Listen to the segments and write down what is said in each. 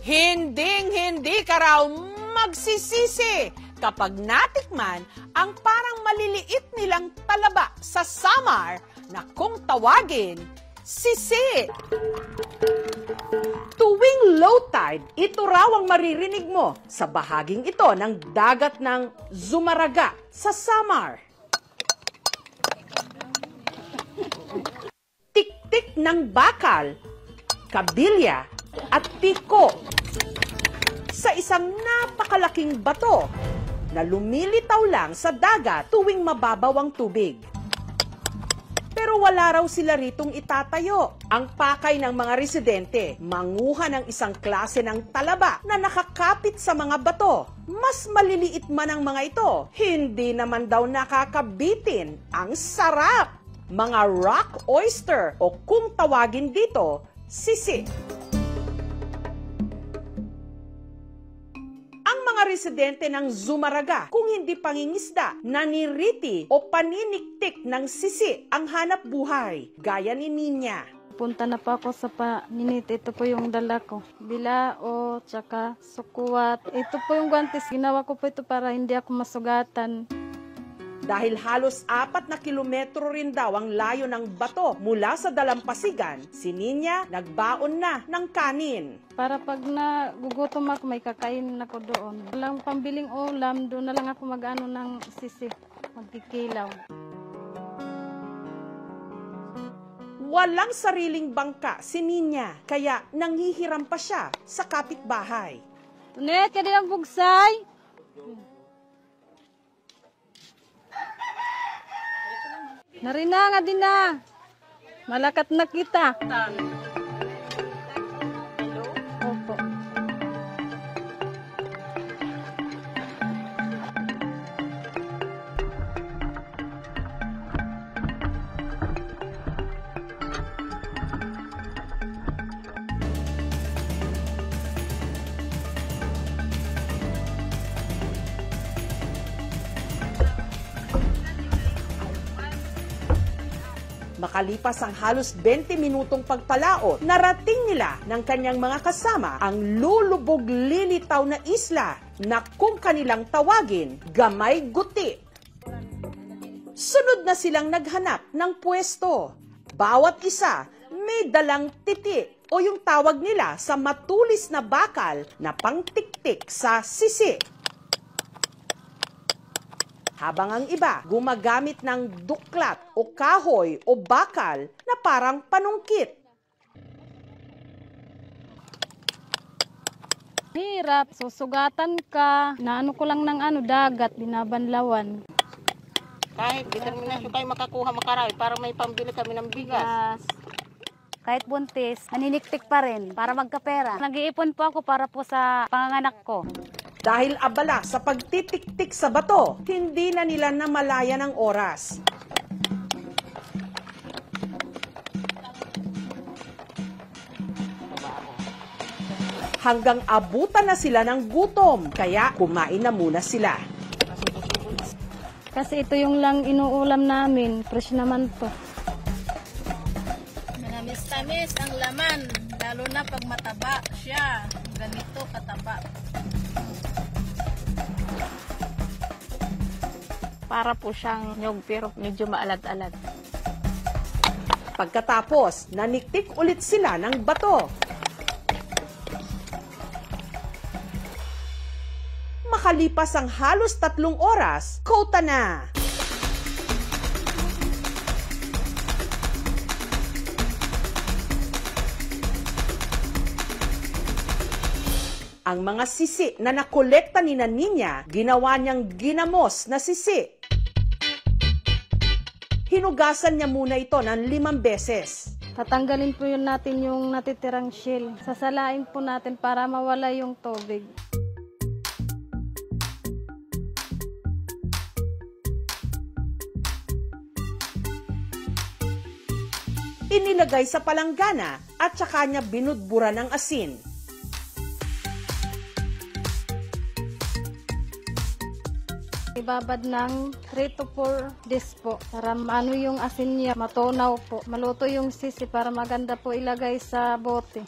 Hinding-hindi ka raw magsisisi kapag natikman ang parang maliliit nilang talaba sa Samar na kung tawagin, sisi. Tuwing low tide, ito raw ang maririnig mo sa bahaging ito ng dagat ng Zumaraga sa Samar. Tik-tik ng bakal, kabilya at tiko sa isang napakalaking bato na lumilitaw lang sa dagat tuwing mababaw ang tubig. Pero wala raw sila ritong itatayo. Ang pakay ng mga residente, manguha ng isang klase ng talaba na nakakapit sa mga bato. Mas maliliit man ang mga ito, hindi naman daw nakakabitin. Ang sarap! Mga rock oyster o kung tawagin dito, sisi. Ang mga residente ng Zumaraga, kung hindi pangingisda, naniriti o paniniktik ng sisi ang hanap buhay, gaya ni Ninya. Punta na po ako sa paninit. Ito po yung dala ko. Bilao, tsaka sukuwat. Ito po yung guantes. Ginawa ko po ito para hindi ako masugatan. Dahil halos 4 na kilometro rin daw ang layo ng bato mula sa dalampasigan, si Ninya nagbaon na ng kanin. Para pag nagugutom ako, may kakainin ako doon. Walang pambiling ulam, doon na lang ako mag-ano ng sisi, magkikilaw. Walang sariling bangka si Ninya, kaya nanghihiram pa siya sa kapitbahay. Tunet, ka din ang bugsay? Narina nga din na. Malakat na kita. Opo. Makalipas ang halos 20 minutong pagpalaot, narating nila ng kanyang mga kasama ang lulubog lilitaw na isla na kung kanilang tawagin, Gamay Guti. Sunod na silang naghanap ng pwesto. Bawat isa may dalang titi o yung tawag nila sa matulis na bakal na pangtiktik sa sisi. Habang ang iba gumagamit ng duklat o kahoy o bakal na parang panungkit. Hirap, susugatan ka. Naano ko lang ng dagat, binabanlawan. Kahit determinasyon kayo makakuha makarami para may pambili kami ng bigas. Kahit buntis, naniniktik pa rin para magkapera. Nag-iipon po ako para po sa panganganak ko. Dahil abala sa pagtitiktik sa bato, hindi na nila namalaya ng oras. Hanggang abutan na sila ng gutom, kaya kumain na muna sila. Kasi ito yung lang inuulam namin. Fresh naman to. Manamis-tamis ang laman, lalo na pag mataba siya. Ganito kataba. Para po siyang nyog pero medyo maalad-alad. Pagkatapos, naniktik ulit sila ng bato. Makalipas ang halos 3 oras, kota na! Ang mga sisi na nakolekta ni Ninya, ginawa niyang ginamos na sisi. Hinugasan niya muna ito ng 5 beses. Tatanggalin po yun natin yung natitirang shell. Sasalain po natin para mawala yung tubig. Inilagay sa palanggana at saka niya binudbura ng asin. Ibabad ng 3 to 4 days po para maano yung asin niya, matunaw po. Maluto yung sisi para maganda po ilagay sa bote.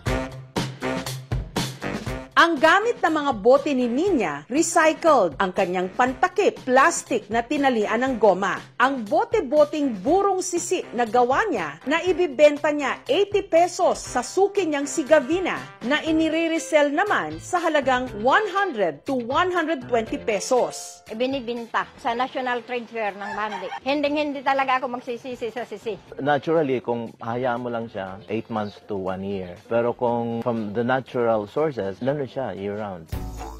Ang gamit ng mga bote ni Nina, recycled. Ang kanyang pantakip, plastic na tinalian ng goma. Ang bote-boteng burong sisi na gawa niya na ibibenta niya 80 pesos sa suki niyang si Gavina na inire-resell naman sa halagang 100 to 120 pesos. Binibinta sa National Trade Fair ng Mandi. Hindi talaga ako magsisisi sa sisi. Naturally, kung hayaan mo lang siya, 8 months to 1 year. Pero kung from the natural sources, lalo siya year-round.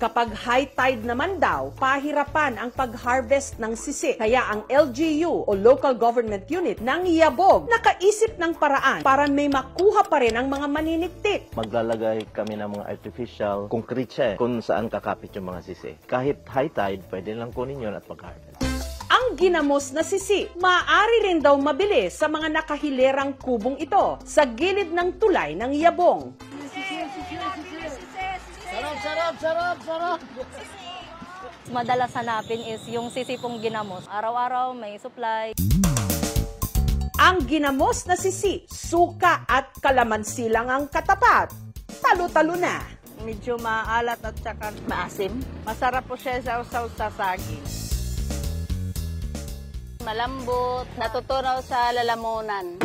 Kapag high tide naman daw, pahirapan ang pag-harvest ng sisi. Kaya ang LGU o Local Government Unit ng Yabog nakaisip ng paraan para may makuha pa rin ang mga maniniktik. Maglalagay kami ng mga artificial concrete siya kung saan kakapit yung mga sisi. Kahit high tide, pwede lang kunin yun at mag-harvest. Ang ginamos na sisi, maaari rin daw mabili sa mga nakahilerang kubong ito sa gilid ng tulay ng Yabong. Madalas hanapin is yung sisipong ginamos. Araw-araw may supply. Ang ginamos na sisi, suka at kalamansi lang ang katapat. Talo-talo na. Medyo maalat at saka maasim. Masarap po siya sa usaw sa saging. Malambot, natutunaw sa lalamunan.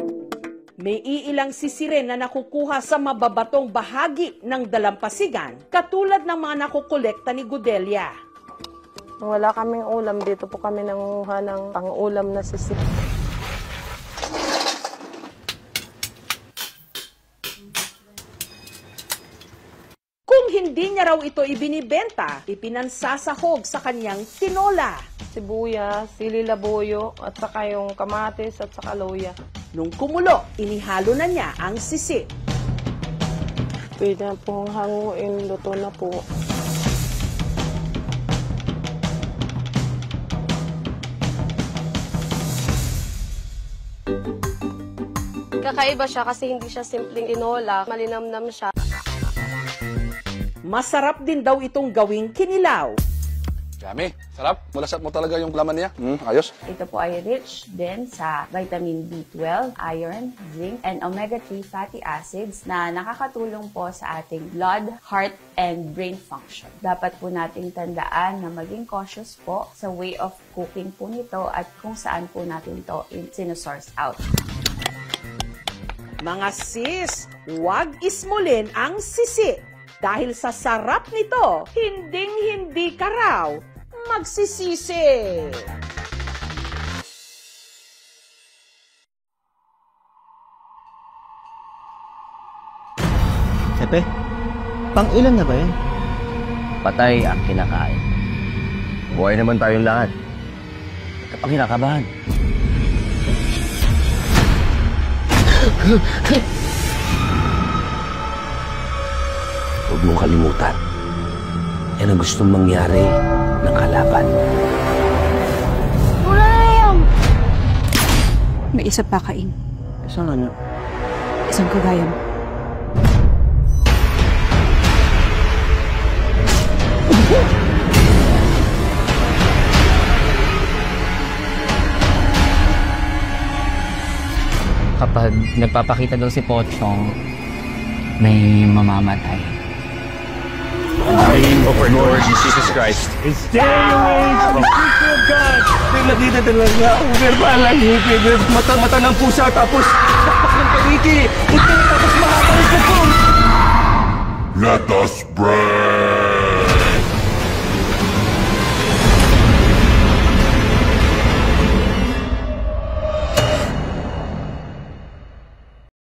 May iilang sisi rin na nakukuha sa mababatong bahagi ng dalampasigan, katulad ng mga nakukolekta ni Gudelia. Wala kaming ulam, dito po kami nanguha ng pang-ulam na sisi. Kung hindi niya raw ito ibinibenta, ipinansasahog sa kanyang tinola. Sibuyas, sili labuyo, at saka yung kamatis at saka luya. Nung kumulo, inihalo na niya ang sisi. Pwede na pong hanguin, luto na po. Kakaiba siya kasi hindi siya simpleng tinola, malinamnam siya. Masarap din daw itong gawing kinilaw. Yummy. Sarap. Malasap mo talaga yung laman niya. Ayos. Ito po ay rich din sa vitamin B12, iron, zinc, and omega-3 fatty acids na nakakatulong po sa ating blood, heart, and brain function. Dapat po nating tandaan na maging cautious po sa way of cooking po nito at kung saan po natin ito sinusource out. Mga sis, huwag ismulin ang sisi. Dahil sa sarap nito, hinding-hindi ka raw magsisisi. Epe, pang ilan na ba yan? Patay ang kinakain. Buhay naman tayong lahat. Kapag kinakabahan. Huwag mong kalimutan. Yan ang gustong mangyari ng kalaban. Wala na yan! May isa pa kain. Isang ano? Isang kagaya mo. Kapag nagpapakita daw si Pochong, may mamamatay. In the name of our Lord Jesus Christ. Stay away from the people of God. May nakita talaga akong verbal ang hipid. Mata-mata ng pusa tapos takpak ng paniki. Ito tapos makakalis na po. Let us pray.